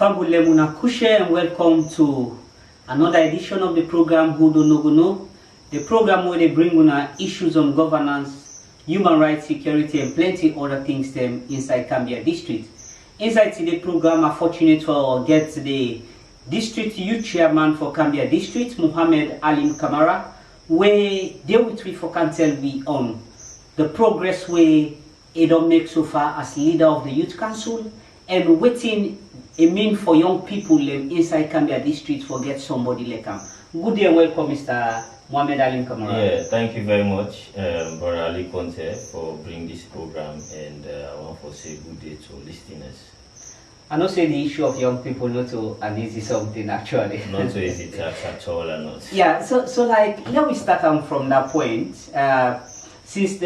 Lemuna Kushe, and welcome to another edition of the program Who Don't Know Go Know, the program where they bring una issues on governance, human rights, security, and plenty other things them inside Gambia district. Inside the program, I'm fortunate to get the district youth chairman for Gambia district, Muhammad Alim Kamara, where they will for can tell we on the progress where it don't make so far as leader of the youth council and waiting a mean for young people inside Gambia district for get somebody like him. Good day and welcome, Mr. Muhammad Alim Kamara. Yeah, thank you very much, Brother Ali Conte, for bringing this program, and I want to say good day to listeners. I know say the issue of young people not so an easy something actually. Not so easy task at all or not. Yeah, so like let me start from that point. Since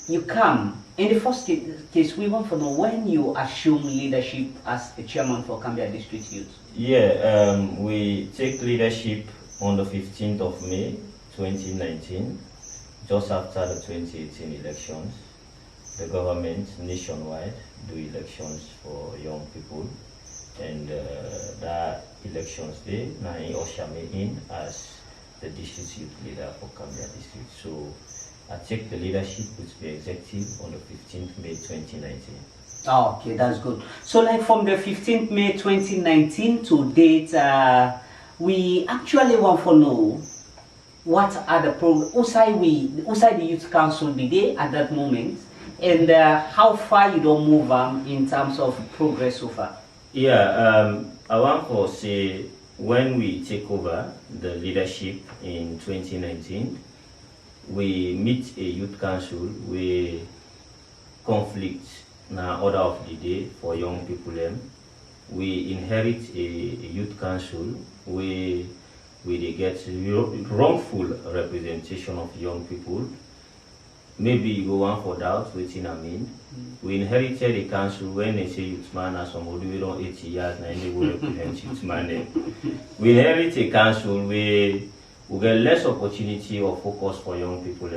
you come in the first case, we want to know when you assume leadership as the chairman for Gambia District Youth. Yeah, we take leadership on the 15th of May 2019, just after the 2018 elections. The government nationwide do elections for young people, and that elections day now usher me in as the district youth leader for Gambia District. So I take the leadership with the executive on the 15th May 2019. Oh, okay, that's good. So like from the 15th May 2019 to date, we actually want to know what are the programs, outside the youth council be there at that moment, and how far you don't move in terms of progress so far. Yeah, I want to say when we take over the leadership in 2019, we meet a youth council where conflict na order of the day for young people. We inherit a youth council where they get wrongful representation of young people. Maybe you go on for doubt, waiting I mean. We inherited a council when they say youth man as somebody we don't 80 years and they will represent youth man. We inherit a council where we get less opportunity or focus for young people.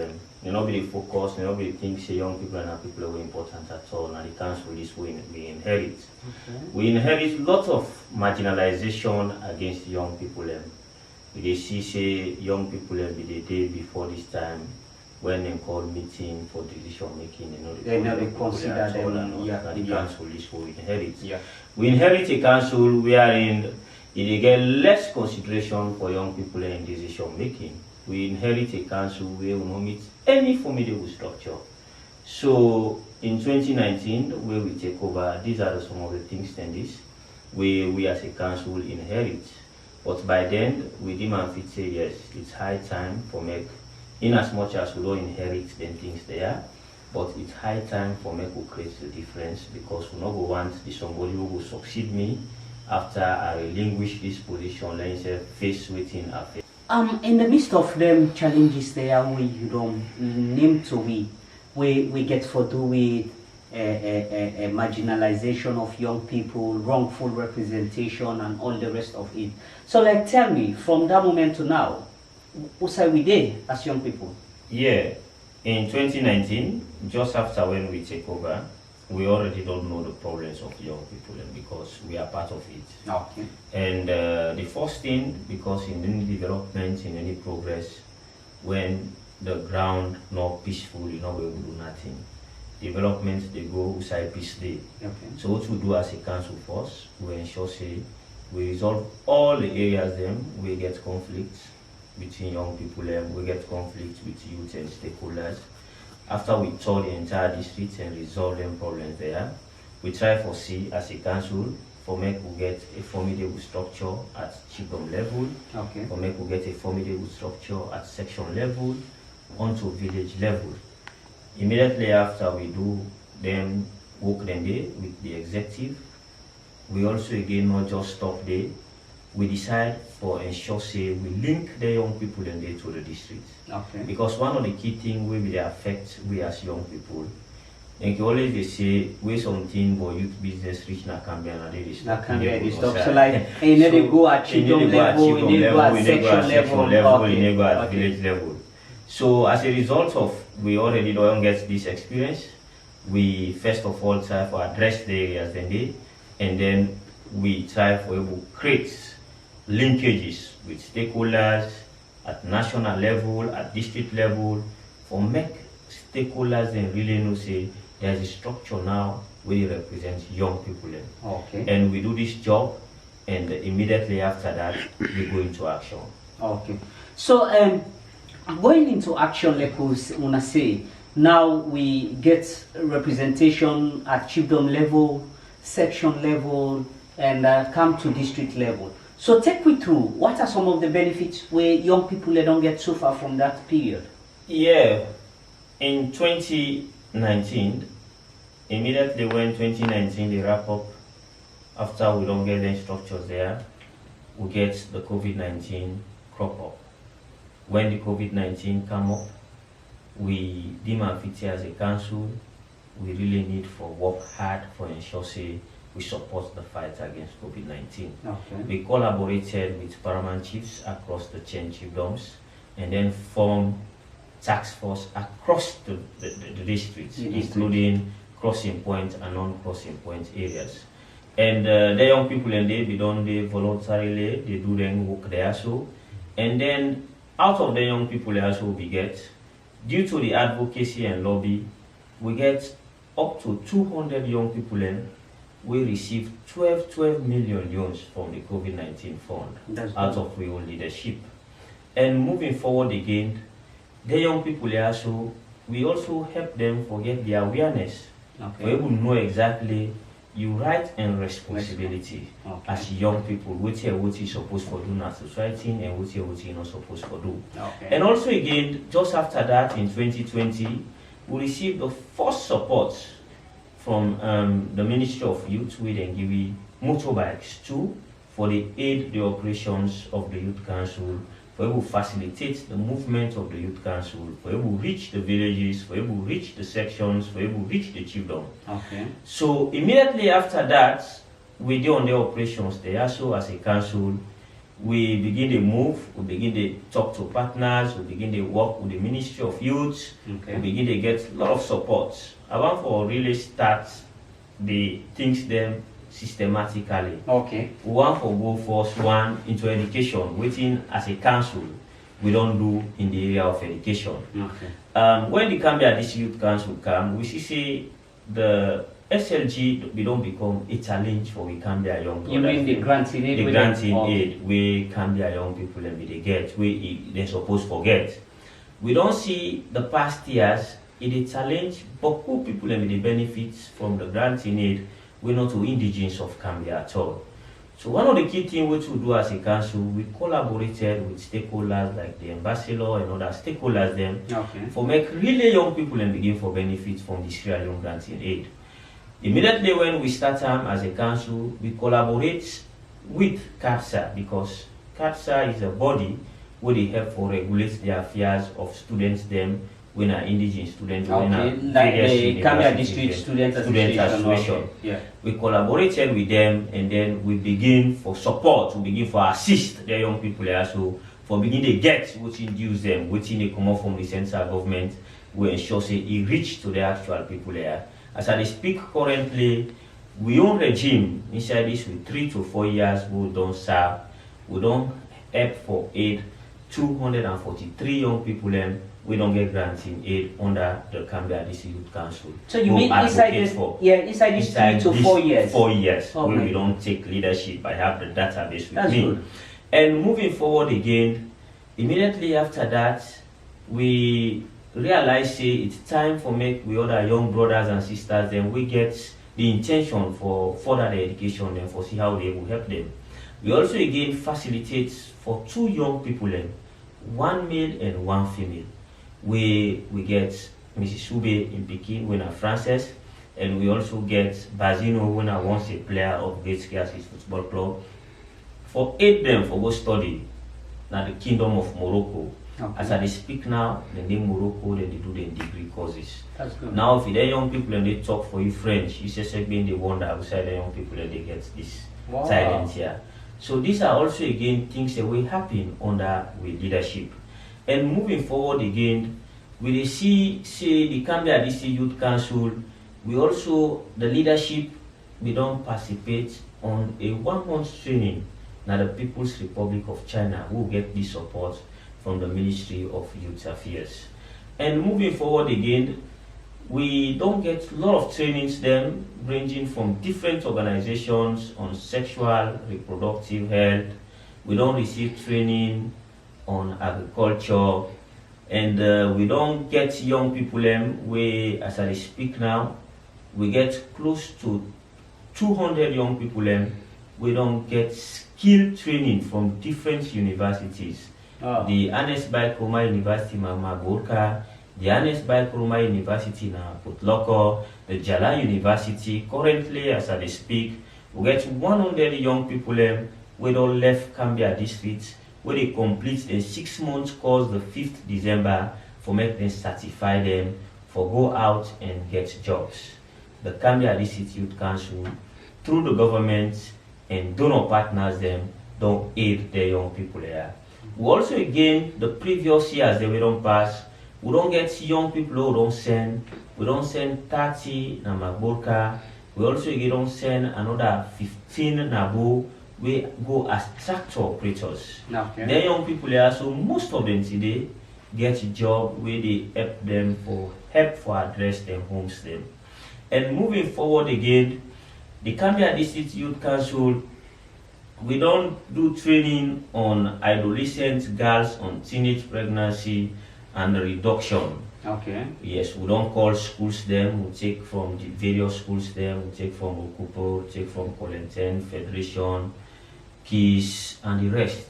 You know, be the focus, you know, be the things say young people and our people are important at all. And the council is we inherit. Okay. We inherit lots of marginalization against young people. We see say young people be the day before this time when they call meeting for decision making, you know, they never consider them. The council is we inherit. Yeah. We inherit a council wherein they get less consideration for young people in decision making. We inherit a council where we don't meet any formidable structure. So in 2019, where we take over, these are some of the things and this where we as a council inherit. But by then, we demand to say yes, it's high time for make, in as much as we don't inherit them things there, but it's high time for make who create the difference, because we not go want the somebody who will succeed me after I relinquish this position, let me say face waiting after. In the midst of them challenges there where you don't name to we get for do with a marginalization of young people, wrongful representation and all the rest of it. So like tell me, from that moment to now, what are we there as young people? Yeah, in 2019, just after when we take over, we already don't know the problems of young people because we are part of it. Okay. And the first thing, because in any development, in any progress, when the ground not peaceful, you know, we will do nothing. Development, they go outside peace day. Okay. So what we do as a council first, we ensure say we resolve all the areas them we get conflicts between young people and we get conflicts with youth and stakeholders. After we tour the entire district and resolve them problems there, we try for see as a council for make we get a formidable structure at chiefdom level, okay, for make we get a formidable structure at section level, onto village level. Immediately after we do them work them there with the executive, we also again not just stop there. We decide for ensure say we link the young people and they to the district. Okay. Because one of the key things will be affect we as young people. And always they say we something for youth business reach na Gambia na they stop. So like you need to go at chiefdom level, you need to go at section level, you need to go at village level. So as a result of we already don't get this experience, we first of all try to address the areas then they, and then we try for able create linkages with stakeholders at national level, at district level, for make stakeholders and really know say there's a structure now where it represents young people. Okay. And we do this job, and immediately after that we go into action. Okay. So going into action, like we wanna say, now we get representation at chiefdom level, section level, and come to district level. So take me through, what are some of the benefits where young people they don't get so far from that period? Yeah, in 2019, immediately when 2019 they wrap up, after we don't get any structures there, we get the COVID-19 crop up. When the COVID-19 come up, we deem our fit as a council, we really need for work hard for ensure say we support the fight against COVID-19. Okay. We collaborated with paramount chiefs across the 10 chiefdoms and then formed task force across the districts, including crossing point and non-crossing point areas. And the young people and they don't voluntarily, they do them work there so. And then out of the young people also we get, due to the advocacy and lobby, we get up to 200 young people and we receive 12 million loans from the COVID-19 fund. Out of our own leadership. And moving forward again, the young people also, we also help them forget their awareness. Okay. We will know exactly your right and responsibility as young people, what you're supposed to do in our society and what you're not supposed to do. Okay. And also again, just after that in 2020, we received the first support from the Ministry of Youth, where they give motorbikes too for the aid the operations of the Youth Council, for able to facilitate the movement of the Youth Council, for able to reach the villages, for able to reach the sections, for able to reach the chiefdom. Okay. So immediately after that, we do on the operations there. So as a council, we begin to move, we begin to talk to partners, we begin to work with the Ministry of Youth, we begin to get a lot of support. I want for really start the things them systematically. Okay. We want for go first one into education, waiting as a council we don't do in the area of education. Okay. When the Gambia District Youth Council come, we see the SLG we don't become a challenge for we Gambia young people. You mean the granting aid? The granting aid we Gambia young people and they get, we they supposed forget. We don't see the past years it a challenge, but who people and the benefits from the granting aid we're not to indigenous of Gambia at all. So one of the key things which we do as a council, we collaborated with stakeholders like the ambassador and other stakeholders them for make really young people and begin for benefits from this Sierra Leone granting aid. Immediately when we start as a council, we collaborate with CAPSA because CAPSA is a body where they help for regulate the affairs of students them when are indigenous students, when are like the Gambia District Students Association. Yeah. We collaborated with them and then we begin for support, we begin for assist the young people also for begin to get what induce them, what they come out from the central government, we ensure say it reach to the actual people there. As I speak currently, we own regime inside this with 3 to 4 years we don't serve, we don't help for aid 243 young people them. We don't get granting aid under the Gambia District Youth Council. So you mean inside this, inside this 3 to 4 years? 4 years, where we don't take leadership. I have the database with me. Good. And moving forward again, immediately after that, we realize say it's time for make we other young brothers and sisters, then we get the intention for further the education and for see how they will help them. We also again facilitate for 2 young people, 1 male and 1 female. We get Mrs. Sube in Pekin, winner Frances, and we also get Bazino, winner once a player of Great Skiasis Football Club, for 8 them for go study now the Kingdom of Morocco. As I speak now, then they Morocco, then they do their degree courses. That's good. Now if they're young people and they talk for you French, you just being the wonder outside the young people and they get this talent here. So these are also again things that will happen under with leadership. And moving forward again, we see the Gambia District Youth Council, we also, the leadership, we don't participate on a 1 month training na the People's Republic of China who get this support from the Ministry of Youth Affairs. And moving forward again, we don't get a lot of trainings then ranging from different organizations on sexual reproductive health. We don't receive training on agriculture, and we don't get young people we, as I speak now, we get close to 200 young people we don't get skill training from different universities. The Anes by Kroma University Mama Gorka, the Anes by Kroma University na Putloko, the Jala University. Currently, as I speak, we get 100 young people we don't left Cambia district where they complete a 6 months course the 5th December for make them certify them for go out and get jobs. The Cambia District Youth Council, through the government and donor partners them, don't aid the young people there. We also again the previous years that we don't pass, we don't get young people who don't send. We don't send 30 na Magburka. We also again don't send another 15 Nabu. We go as tractor operators. Okay. They're young people here, so most of them today get a job where they help them for address them homes them. And moving forward again, the Cambia District Youth Council, we don't do training on adolescent girls on teenage pregnancy and reduction. Okay. Yes, we don't call schools them, we take from the various schools them, we take from Okupo, we take from Colenten, Federation, Keys, and the rest.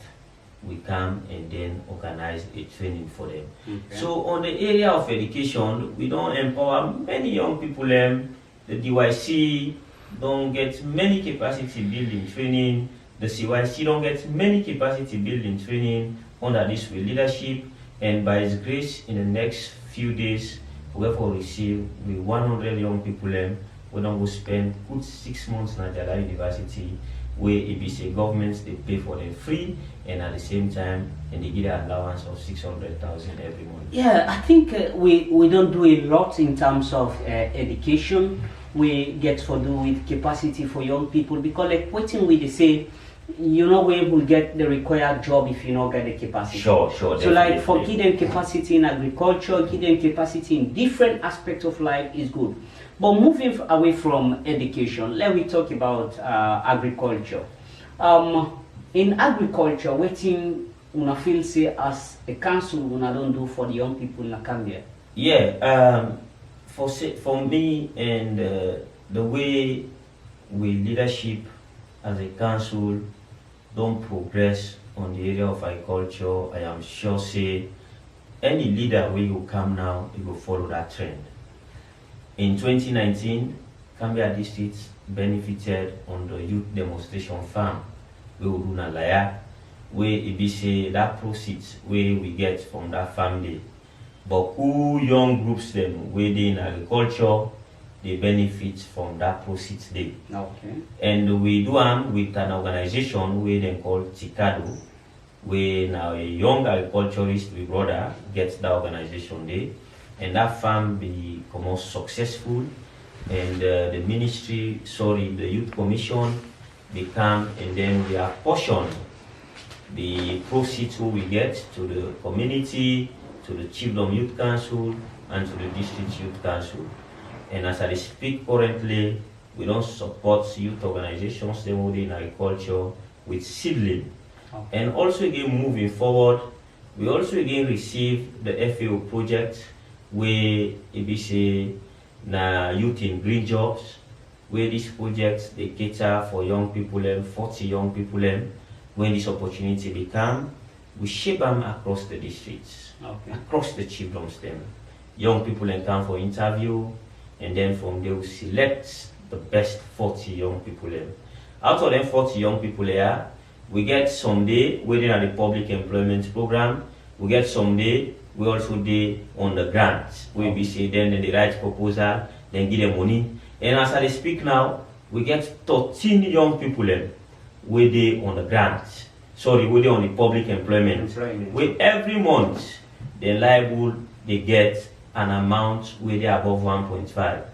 We come and then organize a training for them. Okay. So on the area of education, we don't empower many young people. The DYC don't get many capacity building training. The CYC don't get many capacity building training under this leadership. And by His grace, in the next few days, we will receive with 100 young people. We don't go spend good 6 months in Jala University, where ABC governments they pay for them free, and at the same time, and they give an allowance of 600,000 every month. Yeah, I think we don't do a lot in terms of education. We get to do with capacity for young people because like waiting with the say, you know we will get the required job if you not get the capacity. Sure. So like for giving capacity in agriculture, giving capacity in different aspects of life is good. But moving away from education, let me talk about agriculture. In agriculture, waiting una feel say as a council una don't do for the young people in Cambia. Yeah, for me and the way we leadership as a council don't progress on the area of agriculture, I am sure say any leader where you come now, you will follow that trend. In 2019, Cambia District benefited on the youth demonstration farm where we do Nalaya, where it be say that proceeds where we get from that family. But who young groups them where they in agriculture, they benefit from that proceeds there. Okay. And we do with an organization where they call Tikado, where now a young agriculturist we brother gets that organization there, and that farm become more successful, and the youth commission they come and then we apportion the proceeds who we get to the community, to the Chiefdom Youth Council, and to the District Youth Council. And as I speak currently, we don't support youth organizations they in agriculture with seedling. Okay. And also again moving forward, we also again receive the FAO project where ABC na youth in green jobs, where these projects they cater for young people 40 young people when this opportunity become, we shape them across the districts, across the chiefdoms them. Young people come for interview, and then from there we select the best 40 young people. Out of them 40 young people here, we get some day within the public employment program, we get some day we also day on the grants. We be say then they write proposal, then give them money. And as I speak now, we get 13 young people where they on the grants. Sorry, where they on the public employment. Right. Where every month they liable they get an amount where they above 1.5.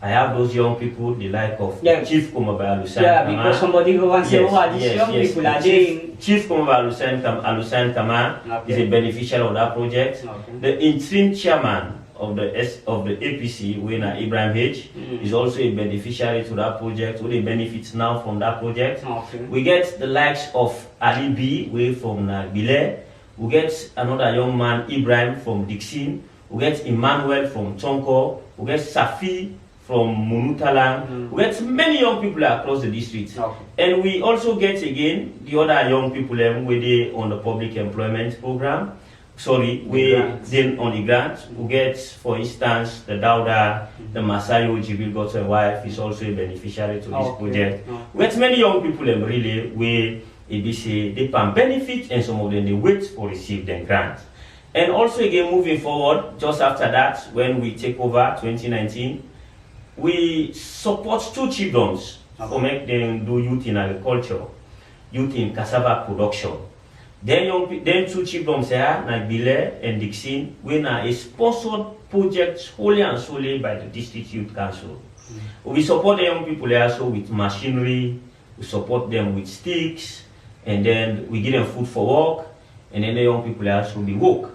I have those young people, the like of Chief Komaba Alusan. Yeah, because somebody who wants to know these young people are doing. Chief Komaba Alusan Kama is a beneficiary of that project. The interim chairman of the APC, Wena Ibrahim H, is also a beneficiary to that project, who they benefits now from that project. We get the likes of Ali B, way from Bile. We get another young man, Ibrahim from Dixon. We get Emmanuel from Tonko. We get Safi from Munutalang. We get many young people across the district. And we also get again the other young people who they on the public employment program. Sorry, we then on the grant. We get, for instance, the Dauda, the Masayo Jibil got a wife, is also a beneficiary to this project. We get many young people really we ABC they can benefit, and some of them they wait for receive their grant. And also again moving forward, just after that, when we take over 2019, we support 2 chiefdoms to make them do youth in agriculture, youth in cassava production. Then 2 chiefdoms here, like Bile and Dixon, we are a sponsored project wholly and solely by the district youth council. We support the young people also with machinery, we support them with sticks, and then we give them food for work, and then the young people also be work.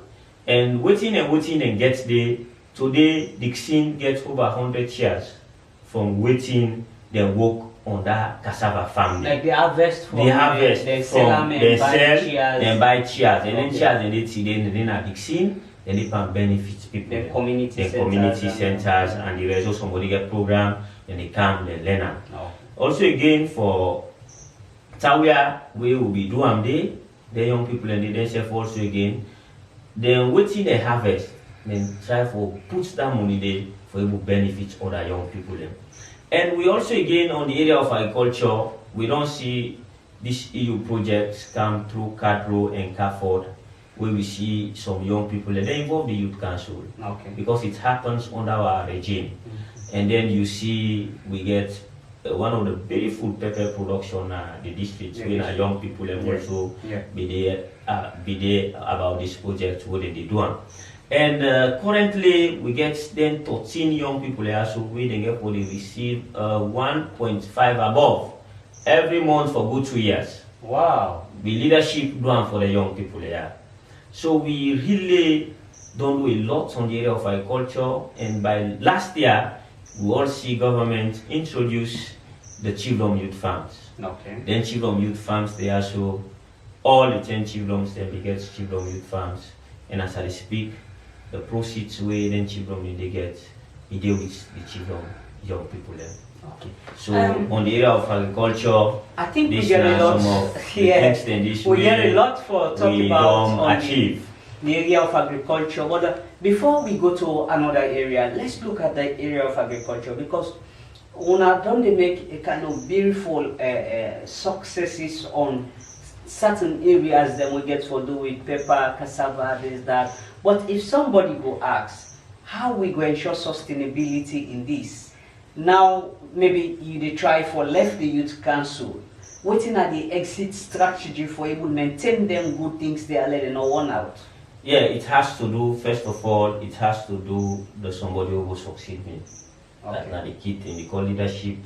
And waiting and get there. Today, Dixon gets over 100 shares from waiting their work on that cassava farm. Like they harvest from they sell and buy chairs. And then chairs and they see then at Dixon, then they can benefit people. The community centers and the rest of somebody get program, and they come, they learn. Also again for Tawia, we will be doing day, the young people and they themselves also again. Then waiting they harvest, then try for put that money there for able to benefit other young people. And we also again on the area of agriculture, we don't see these EU projects come through CADRO and CAFOD, where we see some young people and they involve the youth council because it happens under our regime. And then you see we get one of the very full pepper production the districts where our young people and also be there about this project what they do. And currently we get then 13 young people here, so we then get they receive 1.5 above every month for good 2 years. Wow. The leadership doing for the young people here. So we really don't do a lot on the area of agriculture, and by last year we all see government introduce the Chiefdom Youth Farms. Then Chiefdom Youth Farms, they also, all the 10 chiefdoms, then they get Chiefdom Youth Farms. And as I speak, the proceeds where then Chiefdom they get, they deal with the Chiefdom young people there. So on the area of agriculture, I think we get a lot. We get a lot for talking about achieve. The area of agriculture. But before we go to another area, let's look at the area of agriculture, because don't they make a kind of beautiful successes on certain areas that we get for do with pepper, cassava, this, that. But if somebody go ask, how we go ensure sustainability in this? Now, maybe they try for left the youth council, waiting at the exit strategy for able to maintain them good things they are letting no one out. Yeah, it has to do, first of all, it has to do the somebody who will succeed me. That's not the key thing, because leadership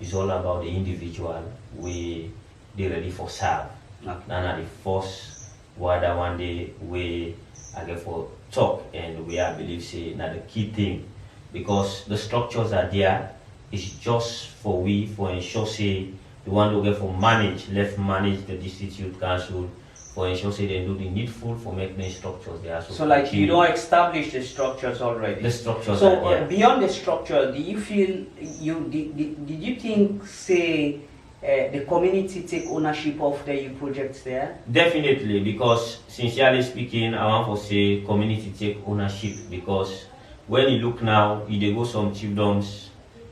is all about the individual. They ready for serve. Now the first word one day we again for talk, and we I believe say now the key thing, because the structures are there. It's just for ensure say the one who get for manage the district youth council, for ensure say they do the needful for making structures there. So like you don't establish the structures already. The structures so are there. Beyond the structure, do you feel did you think say the community take ownership of the projects there? Definitely, because sincerely speaking, I want to say community take ownership, because when you look now, they go some chiefdoms,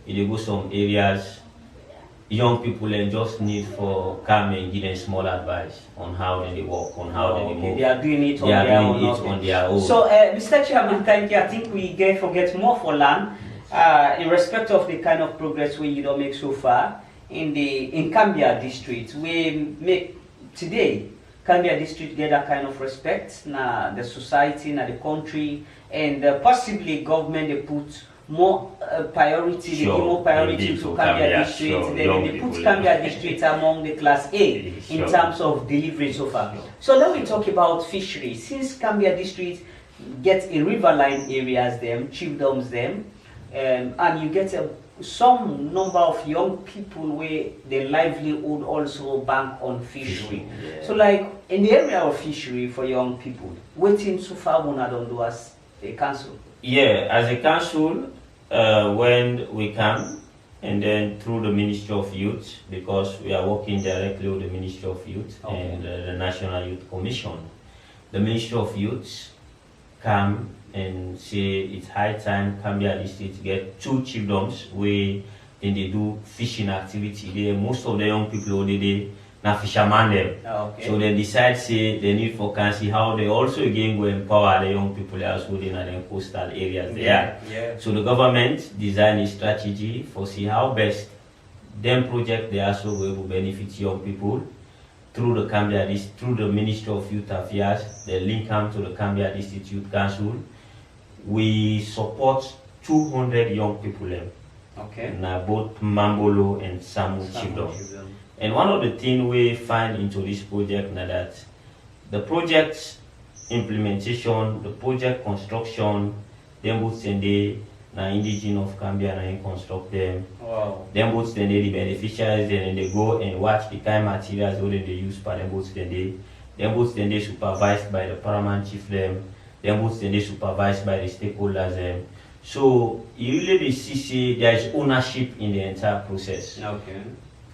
they go some areas, young people and just need for come and give them small advice on how they work, on how they move. They are doing it on their own. So, Mr. Chairman, thank you. I think we forget more for land in respect of the kind of progress we don't make so far. In Cambia district, we make today Cambia district get a kind of respect na the society, na the country, and possibly government they put more priority, they give more priority to Cambia district. Sure. Then they put Cambia district among the class A in terms of delivery so far. So let me talk about fishery. Since Cambia district gets a riverline areas, them chiefdoms, them, and you get some number of young people where their livelihood also bank on fishery. Yeah. So like in the area of fishery for young people, waiting so far one don't do as a council. Yeah, as a council, when we come, and then through the Ministry of Youth, because we are working directly with the Ministry of Youth and the National Youth Commission. The Ministry of Youth come and say it's high time Cambia district get 2 chiefdoms where then they do fishing activity. Most of the young people already na fisherman them. So they decide say they need for council how they also again go empower the young people also in the coastal areas there. So the government design a strategy for see how best them project they also will benefit young people through the Cambia district, through the Ministry of Youth Affairs. They link them to the Cambia District Youth Council. We support 200 young people in both Mambolo and Samu chiefdom. And one of the things we find into this project now that the project implementation, the project construction, them both send na indigenous of Cambia and construct them. Them both send the beneficiaries and they go and watch the kind of materials that they use for them both send. Them both send supervised by the paramount chief them. Them both send supervised by the stakeholders. So you really see there is ownership in the entire process.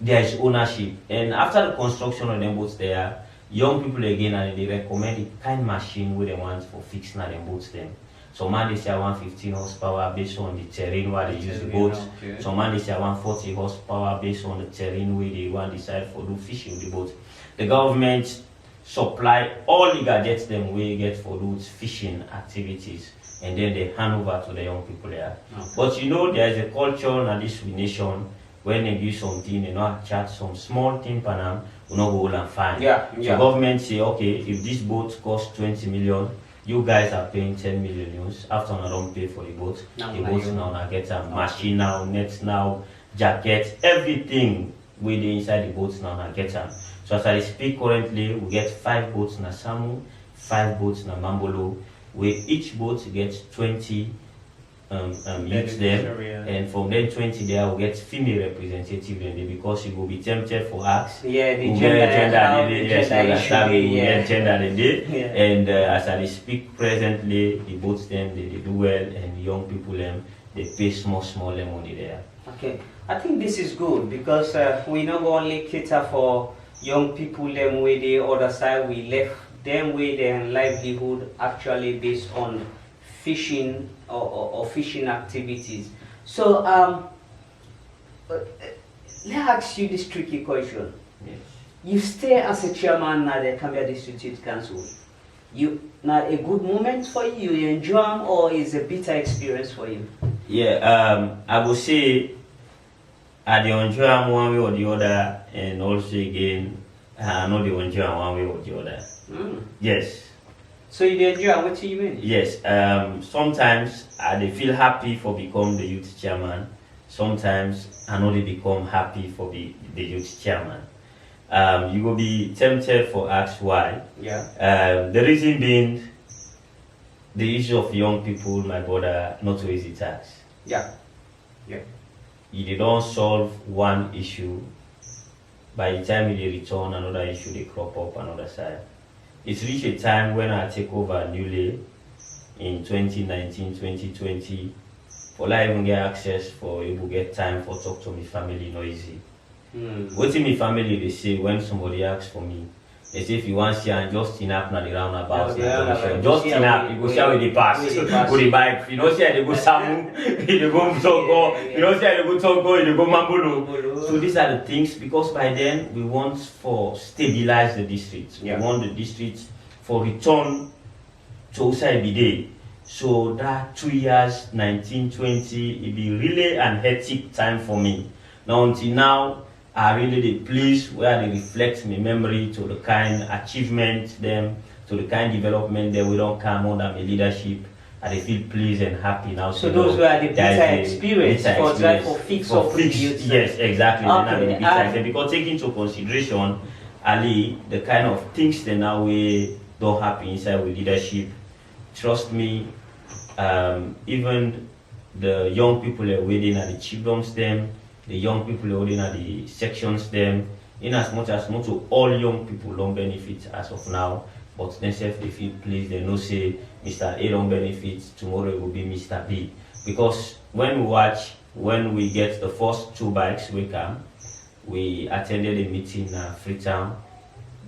There is ownership, and after the construction of them boats there, young people again and they recommend the kind machine where they want for fixing them boats them. Some man they say 115 horsepower based on the terrain where they use the boats. Some man they say 140 horsepower based on the terrain where they want decide for do fishing the boat. The government supply all the gadgets them we get for those fishing activities, and then they hand over to the young people there. But you know there is a culture in this nation. When they give something, they not charge some small thing per annum, we not go and fine. So government say, okay, if this boat costs 20 million, you guys are paying 10 million. After I don't pay for the boat now get a machine now, nets now, jacket, everything with the inside the boats now I get them. So as I speak currently, we get 5 boats na Samu, 5 boats na Mambolo, where each boat gets 20 youth them, and from them 20 there will get female representative then because you will be tempted for acts. The gender and as I speak presently, the boats them they do well, and the young people them they pay small money there. Okay, I think this is good because we not only cater for young people them way the other side, we left them with their livelihood actually based on fishing or fishing activities. So let me ask you this tricky question. Yes. You stay as a chairman at the Cambia District Youth Council. Not a good moment for you? You enjoy them, or is a bitter experience for you? Yeah, I would say I enjoy them one way or the other, and also again I know they enjoy them one way or the other. Yes. So you enjoy, what do you mean? Yes, sometimes they feel happy for become the youth chairman. Sometimes I know they become happy for the youth chairman. You will be tempted for ask why. The reason being the issue of young people, my brother, not so easy task. If they don't solve one issue, by the time they return, another issue they crop up another side. It's reached a time when I take over newly in 2019, 2020, for I even get access for able get time for talk to my family no easy. What in my family they say when somebody asks for me, they say if you want to see and just turn up na the roundabout, just turn up, you go see how they pass with the bike. You know see how they go Samu, you go Togo, you know see how they go Togo, you go Mambolo. So these are the things, because by then we want for stabilize the district. We want the district for return to Usaibide. So that 2 years, 1920, it be really an hectic time for me. Now until now, I really the place where they reflect my memory to the kind achievement them, to the kind development that we don't come under my leadership. I feel pleased and happy now. So those were the bitter experience for try for fix for up fix. Yes, exactly. Okay. Because take into consideration, Ali, the kind of things that now we don't happen inside with leadership. Trust me, even the young people are waiting at the chiefdoms them, the young people are waiting at the sections them. In as much as not to all young people don't benefit as of now, but themselves they feel pleased, they know say Mr. A don't benefit, tomorrow it will be Mr. B. Because when we get the first 2 bikes we come, we attended a meeting in Freetown.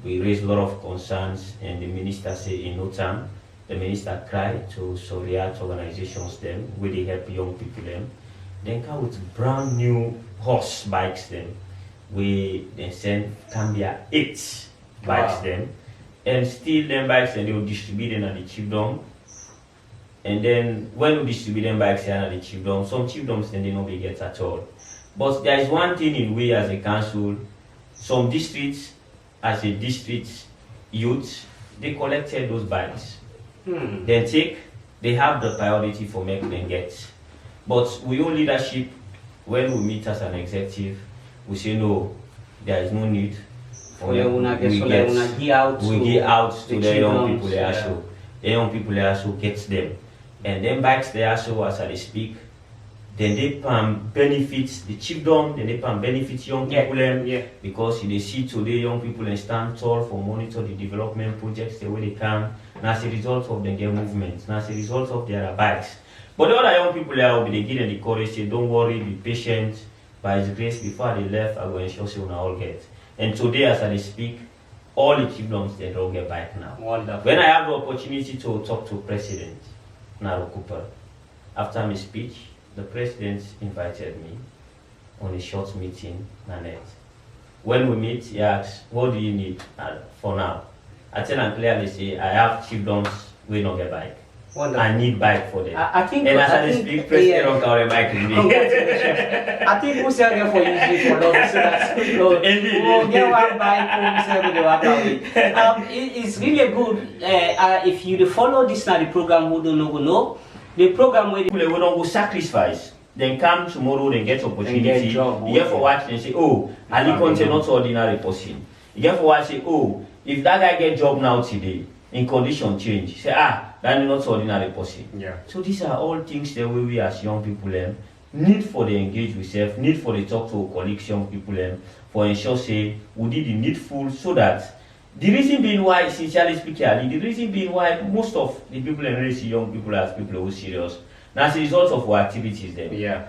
We raised a lot of concerns and the minister said in no time, the minister cried to Soriat organizations them, where they help young people them. Then come with brand new horse bikes them. We then send Cambia 8 bikes them, and still them bikes and they will distribute them at the chiefdom. And then when we distribute them bikes at the chiefdom, some chiefdoms then they don't be get at all. But there is one thing in we as a council, some districts as a district youth, they collected those bikes. Then they have the priority for making them get. But we own leadership, when we meet as an executive, we say no, there is no need for we get out to the young people there also. The young people there also get them. And then bikes there also as I speak, then they can benefit the chiefdom, then they can benefit young people because they see today young people and stand tall for monitor the development projects the way they can. And as a result of them get movements, and as a result of their bikes. But the other young people there will be given the courage, say don't worry, be patient. By His grace, before they left, I will ensure they will all get. And today, as I speak, all the chiefdoms they don't get back now. Wonderful. When I have the opportunity to talk to President Naro Cooper, after my speech, the President invited me on a short meeting, Nanette. When we meet, he asks, what do you need for now? I tell him clearly, say, I have chiefdoms, we don't get bike. Wonderful. I need bike for them. I think, and as I speak, President don't carry bike with me. Congratulations. I think we'll sell them for you for long, so that's good. We'll get one bike, we'll sell the one bike. It's really good if you follow this now, the program who don't know, the program where people don't go sacrifice. Then come tomorrow, then get opportunity. You get for watch and say, oh, Ali Conte not ordinary person. You get for watch say, oh, if that guy get job now today, in condition change, say that is not ordinary person. Yeah. So these are all things that we as young people need for the engage with self, need for the talk to colleagues, young people for ensure say we did the needful so that the reason being why, sincerely speaking, the reason being why most of the people really see young people as people who are serious. Now as a result of our activities then. Yeah.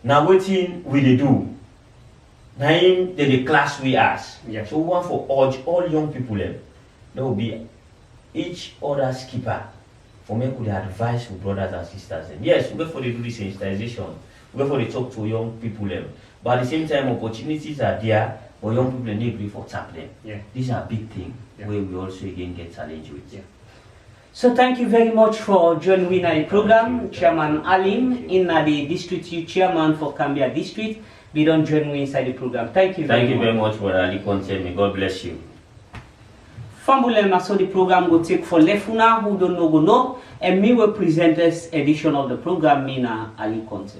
Now what thing we they do? Now in the class we ask. Yeah. So we want for urge all young people there will be each other's keeper for me could advise with brothers and sisters. Yes, we go for the do this sensitization, we go for the talk to young people. But at the same time, opportunities are there, but young people need to for tap them. Yeah. These are big things where we also again get challenged with. Yeah. So thank you very much for joining me in the program, Chairman Alim, in the District Youth Chairman for Cambia District. We don't join me inside the program. Thank you very much. Thank you very much, Brother Ali Conte. May God bless you. Fambulema, so the program will take for Lefuna who don't know, and me will present this edition of the program, Mina Ali Conte.